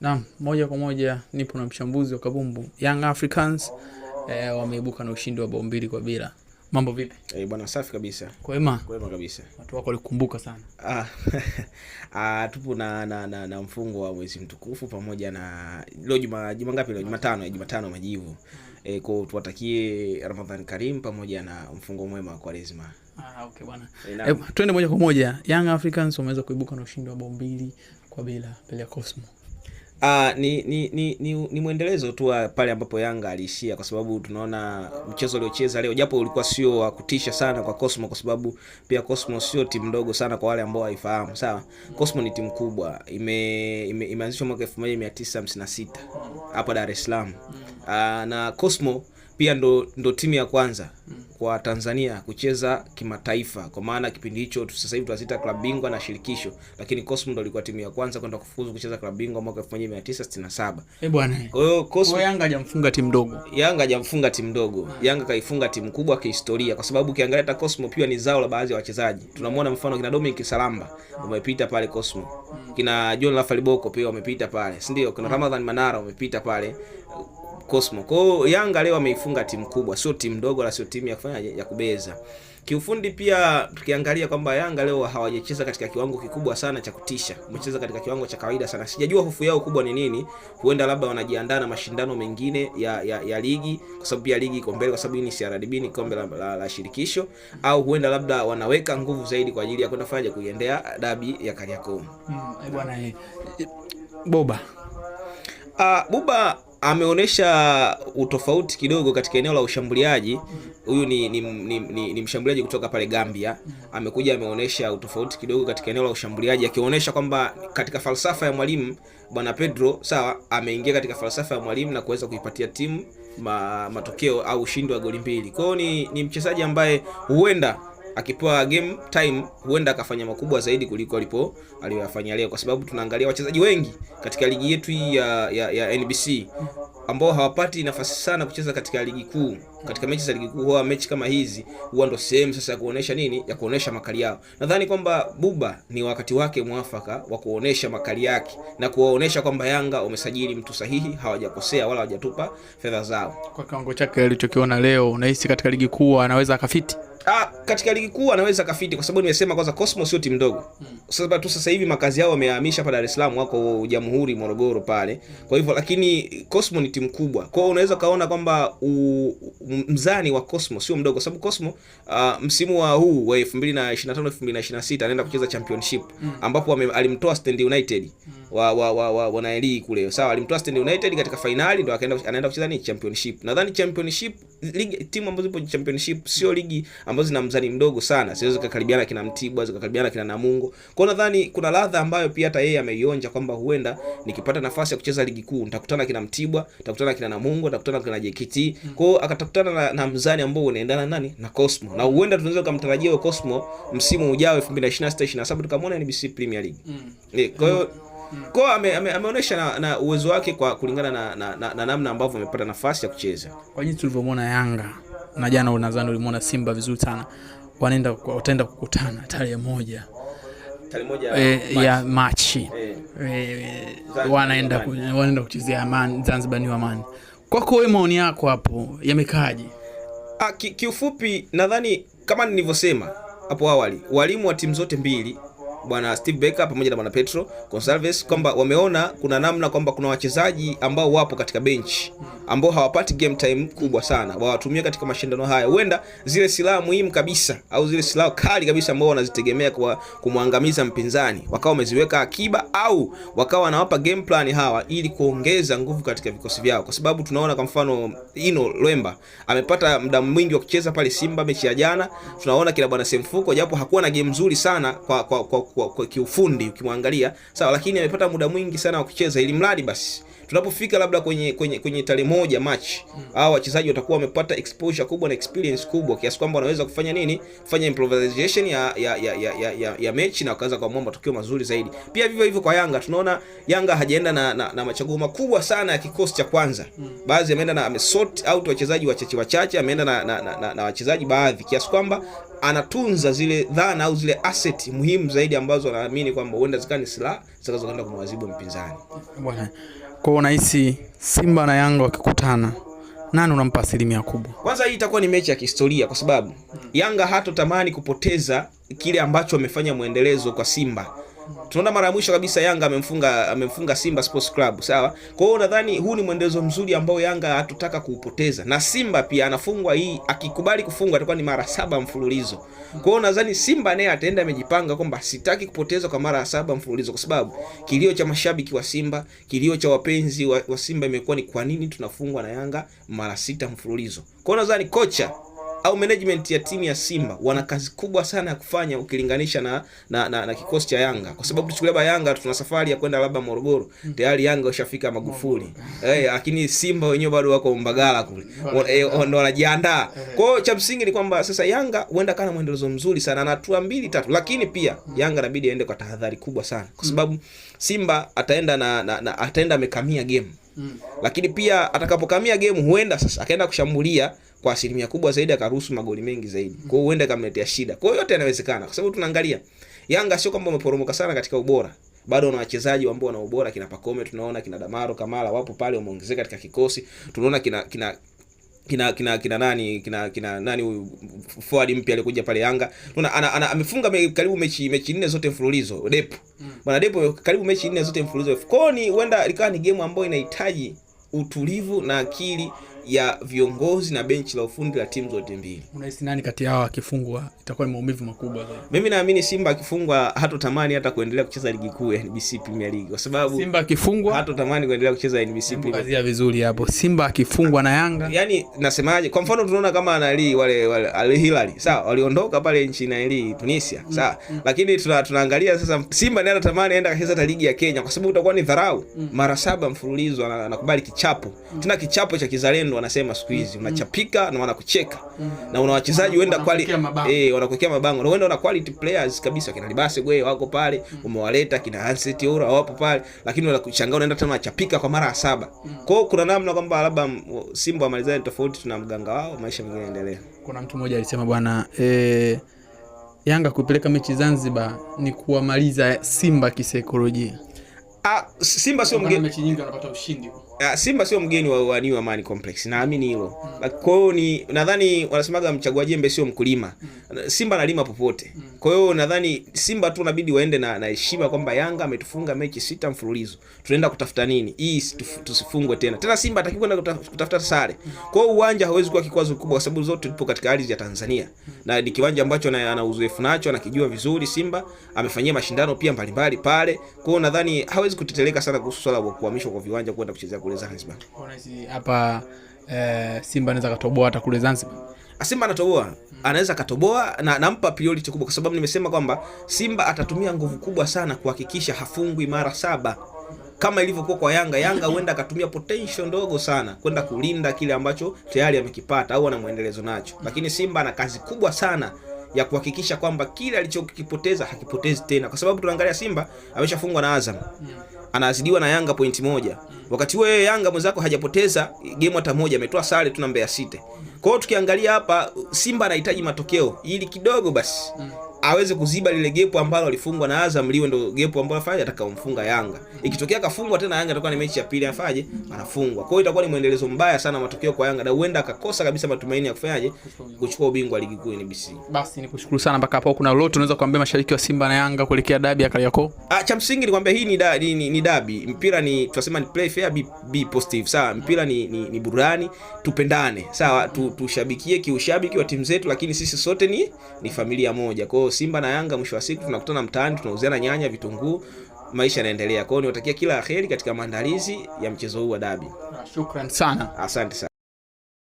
Naam, moja kwa moja nipo na mchambuzi wa kabumbu. Young Africans wameibuka na ushindi wa bao 2-0. Mambo vipi? Bwana safi kabisa. Kwema Kabisa. Watu wako walikumbuka sana. Tupo na mfungo wa mwezi mtukufu pamoja na leo juma ngapi leo? Jumatano majivu. Kwa tuwatakie Ramadhan Karim pamoja na mfungo mwema kwa Kwaresma. Okay bwana. Twende moja kwa moja. Young Africans wameweza kuibuka na ushindi wa bao 2-0 mbele ya Cosmo. Ni muendelezo tu pale ambapo Yanga aliishia, kwa sababu tunaona mchezo uliocheza leo japo ulikuwa sio wa kutisha sana kwa Cosmo, kwa sababu pia Cosmo sio timu ndogo sana kwa wale ambao haifahamu. Sawa, Cosmo ni timu kubwa, imeanzishwa mwaka 1956 hapa Dar es Salaam. Na Cosmo pia ndo timu ya kwanza kwa Tanzania kucheza kimataifa, kwa maana kipindi hicho sasa hivi tunasita klabu bingwa na shirikisho, lakini Cosmo ndo ilikuwa timu ya kwanza kwenda kufuzu kucheza klabu bingwa mwaka 1967. Bwana. Kwa hiyo Cosmo, Yanga hajamfunga timu ndogo. Yanga kaifunga timu kubwa kihistoria, kwa sababu ukiangalia hata Cosmo pia ni zao la baadhi ya wachezaji. Tunamwona mfano kina Dominic Salamba wamepita pale Cosmo. Kina John Lafaliboko pia wamepita pale, si ndio? Kuna Ramadhan Manara wamepita pale Cosmo. Kwa hiyo Yanga leo ameifunga timu kubwa, sio timu ndogo, la sio timu ya kufanya ya kubeza. Kiufundi pia tukiangalia kwamba Yanga leo hawajacheza katika kiwango kikubwa sana cha kutisha. Wamecheza katika kiwango cha kawaida sana. Sijajua hofu yao kubwa ni nini. Huenda labda wanajiandaa na mashindano mengine ya ligi, kwa sababu pia ligi iko mbele, kwa sababu ni CRDB, ni kombe la shirikisho, au huenda labda wanaweka nguvu zaidi kwa ajili ya kwenda fanya kuiendea dabi ya Kariakoo. Bwana Boba ameonesha utofauti kidogo katika eneo la ushambuliaji. Huyu ni mshambuliaji kutoka pale Gambia. Amekuja ameonesha utofauti kidogo katika eneo la ushambuliaji, akionyesha kwamba katika falsafa ya mwalimu Bwana Pedro, sawa, ameingia katika falsafa ya mwalimu na kuweza kuipatia timu matokeo au ushindi wa goli 2. Kwa hiyo ni mchezaji ambaye huenda akipewa game time huenda akafanya makubwa zaidi kuliko aliyofanya leo, kwa sababu tunaangalia wachezaji wengi katika ligi yetu hii ya NBC ambao hawapati nafasi sana kucheza katika ligi kuu. Katika mechi za ligi kuu, huwa mechi kama hizi huwa ndo sehemu sasa ya kuonesha nini, ya kuonesha makali yao. Nadhani kwamba Buba ni wakati wake mwafaka wa kuonesha makali yake na kuwaonesha kwamba Yanga wamesajili mtu sahihi, hawajakosea wala hawajatupa fedha zao. Kwa kiwango chake alichokiona leo, unahisi katika ligi kuu anaweza akafiti? Katika ligi kuu anaweza kafiti, kwa sababu nimesema kwanza Cosmo sio timu ndogo. Sasa hivi makazi yao wamehamisha hapa Dar es Salaam, wako Jamhuri Morogoro pale. Kwa hivyo lakini Cosmo ni timu kubwa. Kwa hiyo unaweza kaona kwamba mzani wa Cosmo sio mdogo, kwa sababu Cosmo msimu wa huu wa 2025 2026 anaenda kucheza championship, ambapo alimtoa Stand United wa Naili kule. Sawa, alimtoa Stand United katika finali, ndio anaenda kucheza ni championship. Nadhani championship league, timu ambazo zipo championship sio ligi ambazo zina mzani mdogo sana, siwezi kukaribiana kina Mtibwa, zikakaribiana kina Namungo. Kwa nadhani kuna ladha ambayo pia hata yeye ameionja kwamba huenda nikipata nafasi ya kucheza ligi kuu nitakutana kina Mtibwa, nitakutana kina Namungo, nitakutana kina JKT. Kwa hiyo akatakutana na mzani ambao unaendana na Cosmo. Na huenda tunaweza kumtarajia Cosmo msimu ujao 2026-27 tukamwona NBC Premier League. Kwa hiyo ameonyesha na uwezo wake kwa kulingana na namna ambavyo amepata nafasi ya kucheza. Kwa jinsi tulivyomwona Yanga na jana, unadhani ulimuona Simba vizuri sana, wataenda kukutana tarehe moja ya Machi. Wanaenda kuchezea Amani, Zanzibar ni Amani. Kwako wewe, maoni yako hapo yamekaaje? Kiufupi nadhani kama nilivyosema hapo awali, walimu wa timu zote mbili, Bwana Steve Becker pamoja na Bwana Petro Gonçalves, kwamba wameona kuna namna kwamba kuna wachezaji ambao wapo katika bench ambao hawapati game time kubwa sana, wawatumia katika mashindano haya. Huenda zile silaha muhimu kabisa au zile silaha kali kabisa ambao wanazitegemea kwa kumwangamiza mpinzani wakawa wameziweka akiba, au wakawa wanawapa game plan hawa ili kuongeza nguvu katika vikosi vyao, kwa sababu tunaona kwa mfano Ino Lwemba amepata muda mwingi wa kucheza pale Simba mechi ya jana. Tunaona kila Bwana Semfuko japo hakuwa na game nzuri sana kwa kiufundi ukimwangalia, sawa, lakini amepata muda mwingi sana wa kucheza, ili mradi basi tunapofika labda kwenye tarehe moja match, hao wachezaji watakuwa wamepata exposure kubwa na experience kubwa kiasi kwamba wanaweza kufanya improvisation ya mechi na wakaanza kuamua matokeo mazuri zaidi. Pia vivyo hivyo kwa Yanga, tunaona Yanga hajaenda na machaguo makubwa sana ya kikosi cha kwanza. Baadhi ameenda na amesort out wachezaji wachache, ameenda na wachezaji baadhi kiasi kwamba anatunza zile dhana au zile asset muhimu zaidi ambazo anaamini kwamba huenda zikani silaha zitakazokwenda kumwadhibu mpinzani. Bwana, kwa unahisi Simba na Yanga wakikutana, nani unampa asilimia kubwa? Kwanza hii itakuwa ni mechi ya kihistoria kwa sababu Yanga hatotamani kupoteza kile ambacho amefanya muendelezo kwa Simba. Tunaona mara ya mwisho kabisa Yanga amemfunga Simba Sports Club, sawa? Kwa hiyo nadhani huu ni muendelezo mzuri ambao Yanga hatutaka kuupoteza. Na Simba pia anafungwa hii, akikubali kufungwa atakuwa ni mara 7 mfululizo. Kwa hiyo nadhani Simba naye ataenda amejipanga kwamba sitaki kupoteza kwa mara 7 mfululizo, kwa sababu kilio cha mashabiki wa Simba, kilio cha wapenzi wa Simba imekuwa ni kwa nini tunafungwa na Yanga mara 6 mfululizo. Kwa hiyo nadhani kocha au management ya timu ya Simba wana kazi kubwa sana ya kufanya ukilinganisha na kikosi cha Yanga, kwa sababu tuchukulia Yanga tuna safari ya kwenda labda Morogoro, tayari Yanga washafika Magufuli, lakini Simba wenyewe bado wako Mbagala kule, ndio wanajiandaa. Kwa hiyo cha msingi ni kwamba sasa Yanga huenda kana muendelezo mzuri sana na hatua 2-3, lakini pia Yanga inabidi aende kwa tahadhari kubwa sana, kwa sababu Simba ataenda ataenda amekamia game. Lakini pia atakapokamia game huenda sasa akaenda kushambulia kwa asilimia kubwa zaidi, akaruhusu magoli mengi zaidi. Kwa hiyo huenda kamletea shida. Kwa hiyo yote yanawezekana, kwa sababu tunaangalia Yanga sio kwamba wameporomoka sana katika ubora. Bado wana wachezaji ambao wana ubora, kina Pacome tunaona, kina Damaro Kamara wapo pale wameongezeka katika kikosi. Tunaona kina nani forward mpya alikuja pale Yanga. Tunaona amefunga karibu mechi 4 zote mfululizo. Depo. Bwana Depo karibu mechi 4 zote mfululizo. Kwa hiyo huenda ikawa ni game ambayo inahitaji utulivu na akili ya viongozi na benchi la ufundi la timu zote mbili. Unahisi nani kati yao akifungwa itakuwa ni maumivu makubwa zaidi? Mimi naamini Simba akifungwa hatotamani hata kuendelea kucheza ligi kuu ya NBC Premier League, kwa sababu Simba akifungwa hatotamani kuendelea kucheza NBC Premier League. Kazia vizuri hapo. Simba akifungwa na Yanga, yani nasemaje, kwa mfano tunaona kama anali wale Al Hilal, sawa, waliondoka pale nchini Tunisia, sawa, lakini tunaangalia sasa Simba ndiye anatamani aenda kucheza hata ligi ya Kenya, kwa sababu utakuwa ni dharau. Mara 7 mfululizo anakubali kichapo, tena kichapo cha kizalendo wanasema siku hizi, unachapika na wanakucheka, na una wachezaji wenda quality wanakuwekea mabango, na wenda una quality players kabisa, kina Libase Gwe wako pale, umewaleta kina Hanset Ora wapo pale, lakini wanakuchanganya unaenda tena unachapika kwa mara 7. Kwa hiyo kuna namna kwamba labda Simba wamalizane tofauti, tuna mganga wao, maisha mengine yanaendelea. Kuna mtu mmoja alisema bwana Yanga kupeleka mechi Zanzibar ni kuwamaliza Simba kisaikolojia. Simba sio mgeni, mechi nyingi wanapata ushindi. Simba sio mgeni wa New Amani Complex, naamini hilo. Kwa hiyo ni nadhani wanasemaga mchagua jembe sio mkulima. Simba analima popote. Kwa hiyo nadhani Simba tu inabidi waende na heshima kwamba Yanga ametufunga mechi 6 mfululizo. Tunaenda kutafuta nini? Hii tusifungwe tena. Tena Simba hataki kwenda kutafuta sare. Kwa hiyo uwanja hauwezi kuwa kikwazo kikubwa, kwa sababu zote tupo katika ardhi ya Tanzania. Na ni kiwanja ambacho ana uzoefu nacho, anakijua vizuri. Simba amefanyia mashindano pia mbalimbali pale. Kwa hiyo nadhani hawezi kuteteleka sana kuhusu swala la kuhamishwa kwa viwanja kwenda kuchezea kule Zanzibar. Unahisi hapa Simba anaweza katoboa hata kule Zanzibar? Simba anatoboa, anaweza katoboa, na nampa priority kubwa, kwa sababu nimesema kwamba Simba atatumia nguvu kubwa sana kuhakikisha hafungwi mara 7 kama ilivyokuwa kwa Yanga. Yanga huenda akatumia potential ndogo sana kwenda kulinda kile ambacho tayari amekipata au ana muendelezo nacho, lakini Simba ana kazi kubwa sana ya kuhakikisha kwamba kile alichokipoteza hakipotezi tena, kwa sababu tunaangalia Simba ameshafungwa na Azam, anazidiwa na Yanga pointi 1. Wakati wewe Yanga mwenzako hajapoteza game hata moja, ametoa sare tu na Mbeya City. Kwa hiyo tukiangalia hapa Simba anahitaji matokeo ili kidogo basi aweze kuziba lile gepo ambalo alifungwa na Azam, liwe ndo gepo ambalo afanye atakaomfunga Yanga. Ikitokea kafungwa tena Yanga itakuwa ni mechi ya pili afaje, anafungwa. Kwa hiyo itakuwa ni muendelezo mbaya sana matokeo kwa Yanga, na huenda akakosa kabisa matumaini ya kufanyaje kuchukua ubingwa ligi kuu NBC. Basi nikushukuru sana mpaka hapo. Kuna lolote unaweza kuambia mashabiki wa Simba na Yanga kuelekea dabi ya Kariakoo? Cha msingi ni kwamba hii ni dabi. Mpira ni tunasema ni play fair, be positive. Sawa, mpira ni burudani, tupendane. Sawa, tushabikie kiushabiki wa timu zetu, lakini sisi sote ni familia moja. Kwa hiyo Simba na Yanga mwisho wa siku tunakutana mtaani, tunauziana nyanya, vitunguu, maisha yanaendelea. Kwa hiyo niwatakia kila laheri katika maandalizi ya mchezo huu wa dabi. Shukrani sana. Asante sana.